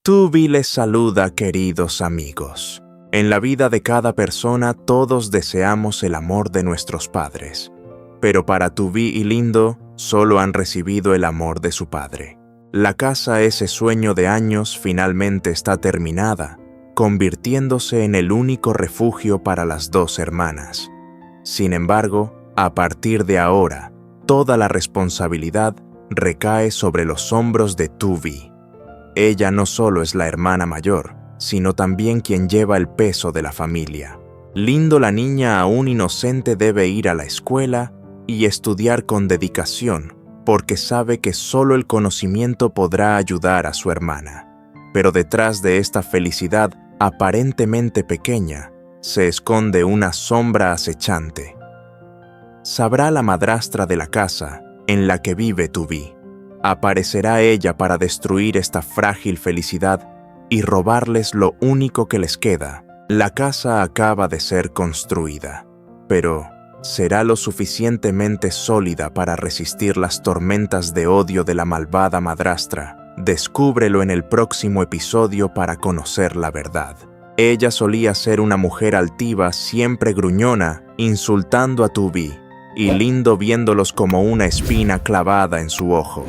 Tubi les saluda, queridos amigos. En la vida de cada persona todos deseamos el amor de nuestros padres, pero para Tubi y Lindo solo han recibido el amor de su padre. La casa, ese sueño de años, finalmente está terminada, convirtiéndose en el único refugio para las dos hermanas. Sin embargo, a partir de ahora, toda la responsabilidad recae sobre los hombros de Tubi. Ella no solo es la hermana mayor, sino también quien lleva el peso de la familia. Lindo, la niña aún inocente, debe ir a la escuela y estudiar con dedicación, porque sabe que solo el conocimiento podrá ayudar a su hermana. Pero detrás de esta felicidad aparentemente pequeña, se esconde una sombra acechante. Sabrá la madrastra de la casa en la que vive Tubi. Aparecerá ella para destruir esta frágil felicidad y robarles lo único que les queda. La casa acaba de ser construida, pero ¿será lo suficientemente sólida para resistir las tormentas de odio de la malvada madrastra? Descúbrelo en el próximo episodio para conocer la verdad. Ella solía ser una mujer altiva, siempre gruñona, insultando a Tubi, y Lindo viéndolos como una espina clavada en su ojo.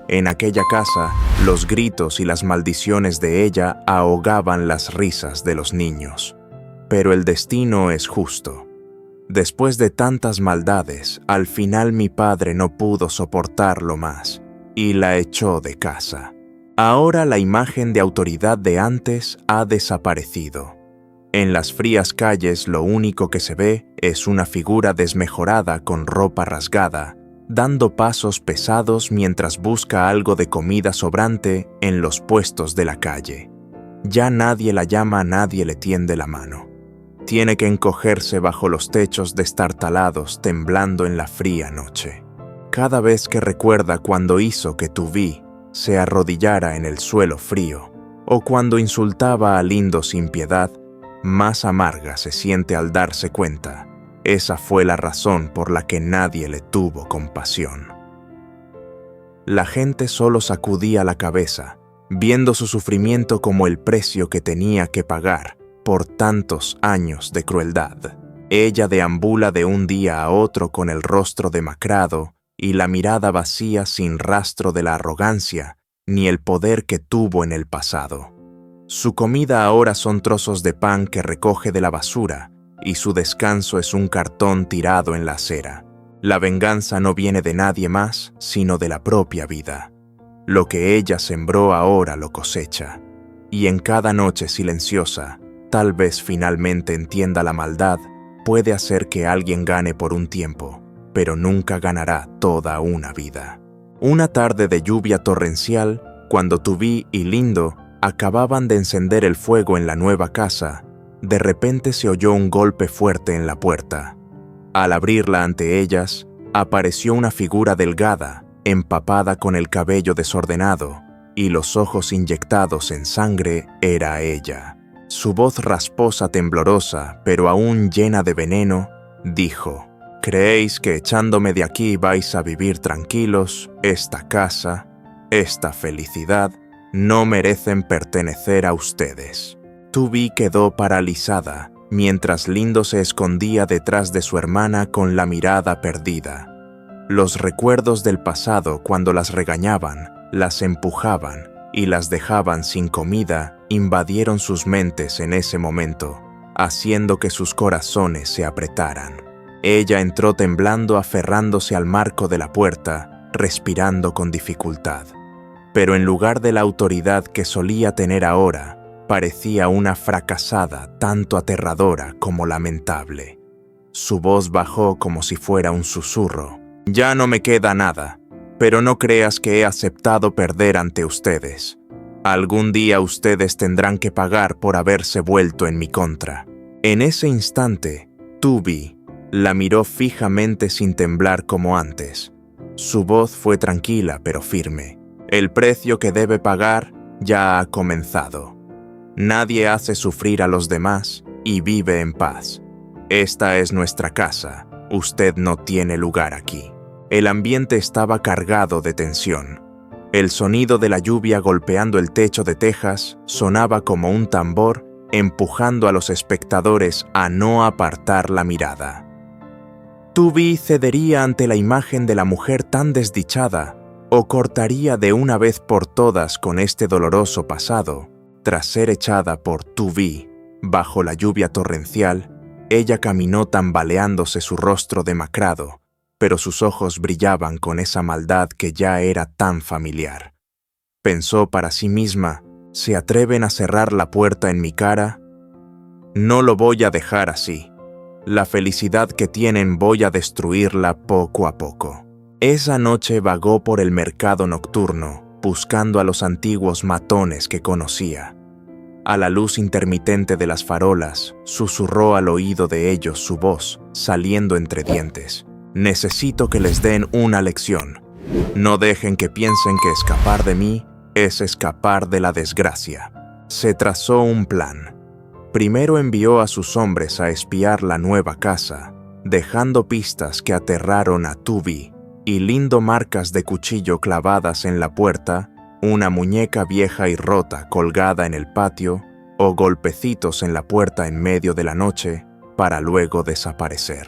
En aquella casa, los gritos y las maldiciones de ella ahogaban las risas de los niños. Pero el destino es justo. Después de tantas maldades, al final mi padre no pudo soportarlo más y la echó de casa. Ahora la imagen de autoridad de antes ha desaparecido. En las frías calles lo único que se ve es una figura desmejorada con ropa rasgada, dando pasos pesados mientras busca algo de comida sobrante en los puestos de la calle. Ya nadie la llama, nadie le tiende la mano. Tiene que encogerse bajo los techos destartalados, temblando en la fría noche. Cada vez que recuerda cuando hizo que Tubi se arrodillara en el suelo frío, o cuando insultaba a Lindo sin piedad, más amarga se siente al darse cuenta. Esa fue la razón por la que nadie le tuvo compasión. La gente solo sacudía la cabeza, viendo su sufrimiento como el precio que tenía que pagar por tantos años de crueldad. Ella deambula de un día a otro con el rostro demacrado y la mirada vacía, sin rastro de la arrogancia ni el poder que tuvo en el pasado. Su comida ahora son trozos de pan que recoge de la basura, y su descanso es un cartón tirado en la acera. La venganza no viene de nadie más, sino de la propia vida. Lo que ella sembró ahora lo cosecha, y en cada noche silenciosa, tal vez finalmente entienda la maldad, puede hacer que alguien gane por un tiempo, pero nunca ganará toda una vida. Una tarde de lluvia torrencial, cuando Tubi y Lindo acababan de encender el fuego en la nueva casa, de repente se oyó un golpe fuerte en la puerta. Al abrirla ante ellas, apareció una figura delgada, empapada con el cabello desordenado y los ojos inyectados en sangre. Era ella. Su voz rasposa, temblorosa, pero aún llena de veneno, dijo: ¿Creéis que echándome de aquí vais a vivir tranquilos? Esta casa, esta felicidad, no merecen pertenecer a ustedes. Tubi quedó paralizada, mientras Lindo se escondía detrás de su hermana con la mirada perdida. Los recuerdos del pasado, cuando las regañaban, las empujaban y las dejaban sin comida, invadieron sus mentes en ese momento, haciendo que sus corazones se apretaran. Ella entró temblando, aferrándose al marco de la puerta, respirando con dificultad. Pero en lugar de la autoridad que solía tener ahora, parecía una fracasada, tanto aterradora como lamentable. Su voz bajó como si fuera un susurro. Ya no me queda nada, pero no creas que he aceptado perder ante ustedes. Algún día ustedes tendrán que pagar por haberse vuelto en mi contra. En ese instante, Tubi la miró fijamente sin temblar como antes. Su voz fue tranquila pero firme. El precio que debe pagar ya ha comenzado. Nadie hace sufrir a los demás y vive en paz. Esta es nuestra casa. Usted no tiene lugar aquí. El ambiente estaba cargado de tensión. El sonido de la lluvia golpeando el techo de tejas sonaba como un tambor, empujando a los espectadores a no apartar la mirada. Tubi cedería ante la imagen de la mujer tan desdichada, o cortaría de una vez por todas con este doloroso pasado. Tras ser echada por Tubi, bajo la lluvia torrencial, ella caminó tambaleándose su rostro demacrado, pero sus ojos brillaban con esa maldad que ya era tan familiar. Pensó para sí misma, ¿se atreven a cerrar la puerta en mi cara? No lo voy a dejar así. La felicidad que tienen voy a destruirla poco a poco. Esa noche vagó por el mercado nocturno, buscando a los antiguos matones que conocía. A la luz intermitente de las farolas, susurró al oído de ellos su voz, saliendo entre dientes. Necesito que les den una lección. No dejen que piensen que escapar de mí es escapar de la desgracia. Se trazó un plan. Primero envió a sus hombres a espiar la nueva casa, dejando pistas que aterraron a Tubi, y lindo marcas de cuchillo clavadas en la puerta, una muñeca vieja y rota colgada en el patio, o golpecitos en la puerta en medio de la noche, para luego desaparecer.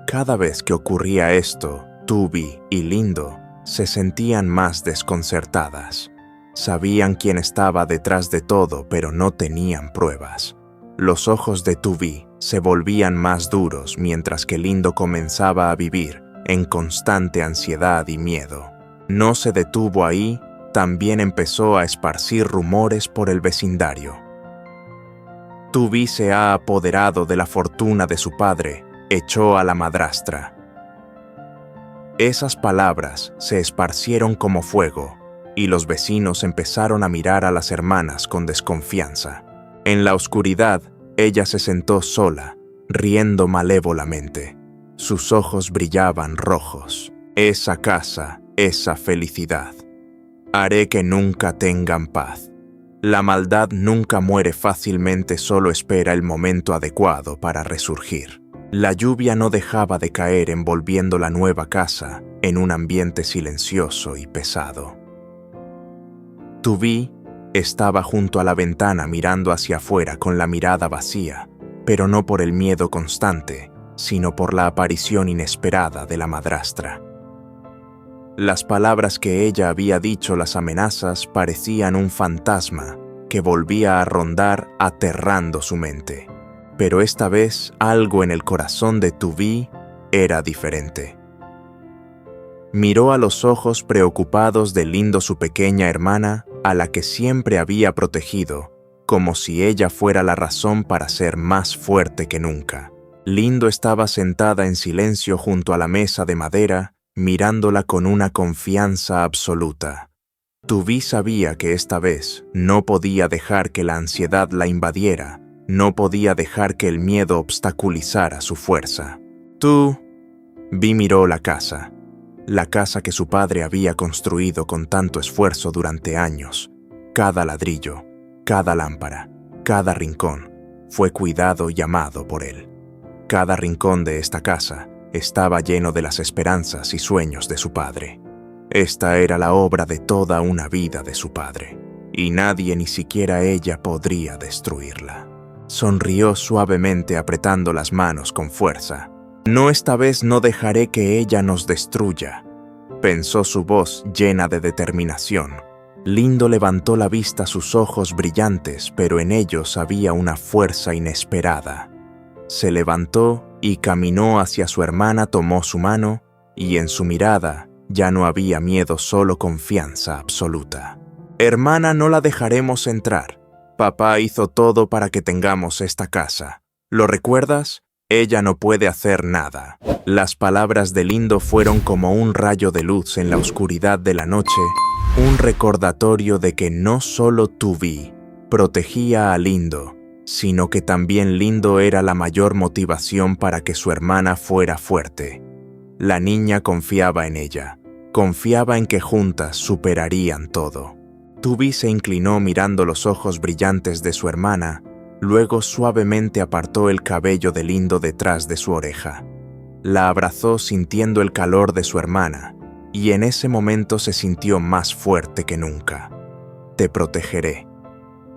Cada vez que ocurría esto, Tubi y Lindo se sentían más desconcertadas. Sabían quién estaba detrás de todo, pero no tenían pruebas. Los ojos de Tubi se volvían más duros mientras que Lindo comenzaba a vivir en constante ansiedad y miedo. No se detuvo ahí, también empezó a esparcir rumores por el vecindario. Tubi se ha apoderado de la fortuna de su padre, echó a la madrastra. Esas palabras se esparcieron como fuego, y los vecinos empezaron a mirar a las hermanas con desconfianza. En la oscuridad, ella se sentó sola, riendo malévolamente. Sus ojos brillaban rojos. Esa casa, esa felicidad. Haré que nunca tengan paz. La maldad nunca muere fácilmente, solo espera el momento adecuado para resurgir. La lluvia no dejaba de caer envolviendo la nueva casa en un ambiente silencioso y pesado. Tubi estaba junto a la ventana mirando hacia afuera con la mirada vacía, pero no por el miedo constante, sino por la aparición inesperada de la madrastra. Las palabras que ella había dicho, las amenazas, parecían un fantasma que volvía a rondar aterrando su mente. Pero esta vez algo en el corazón de Tubi era diferente. Miró a los ojos preocupados de Lindo, su pequeña hermana, a la que siempre había protegido, como si ella fuera la razón para ser más fuerte que nunca. Lindo estaba sentada en silencio junto a la mesa de madera, mirándola con una confianza absoluta. Tubi sabía que esta vez no podía dejar que la ansiedad la invadiera, no podía dejar que el miedo obstaculizara su fuerza. Vi miró la casa que su padre había construido con tanto esfuerzo durante años. Cada ladrillo, cada lámpara, cada rincón fue cuidado y amado por él. Cada rincón de esta casa estaba lleno de las esperanzas y sueños de su padre. Esta era la obra de toda una vida de su padre, y nadie, ni siquiera ella, podría destruirla. Sonrió suavemente apretando las manos con fuerza. No, esta vez no dejaré que ella nos destruya, pensó su voz llena de determinación. Lindo levantó la vista, sus ojos brillantes, pero en ellos había una fuerza inesperada. Se levantó y caminó hacia su hermana, tomó su mano, y en su mirada ya no había miedo, solo confianza absoluta. Hermana, no la dejaremos entrar. Papá hizo todo para que tengamos esta casa. ¿Lo recuerdas? Ella no puede hacer nada. Las palabras de Lindo fueron como un rayo de luz en la oscuridad de la noche, un recordatorio de que no solo Tubi protegía a Lindo, sino que también Lindo era la mayor motivación para que su hermana fuera fuerte. La niña confiaba en ella, confiaba en que juntas superarían todo. Tubi se inclinó mirando los ojos brillantes de su hermana, luego suavemente apartó el cabello de Lindo detrás de su oreja. La abrazó sintiendo el calor de su hermana, y en ese momento se sintió más fuerte que nunca. Te protegeré.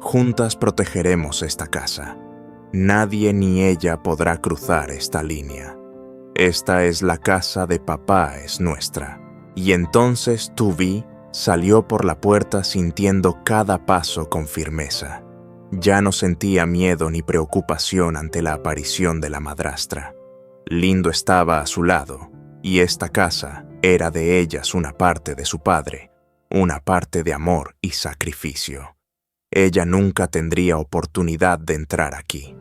Juntas protegeremos esta casa. Nadie ni ella podrá cruzar esta línea. Esta es la casa de papá, es nuestra. Y entonces Tu Vi salió por la puerta sintiendo cada paso con firmeza. Ya no sentía miedo ni preocupación ante la aparición de la madrastra. Lindo estaba a su lado, y esta casa era de ellas una parte de su padre, una parte de amor y sacrificio. Ella nunca tendría oportunidad de entrar aquí.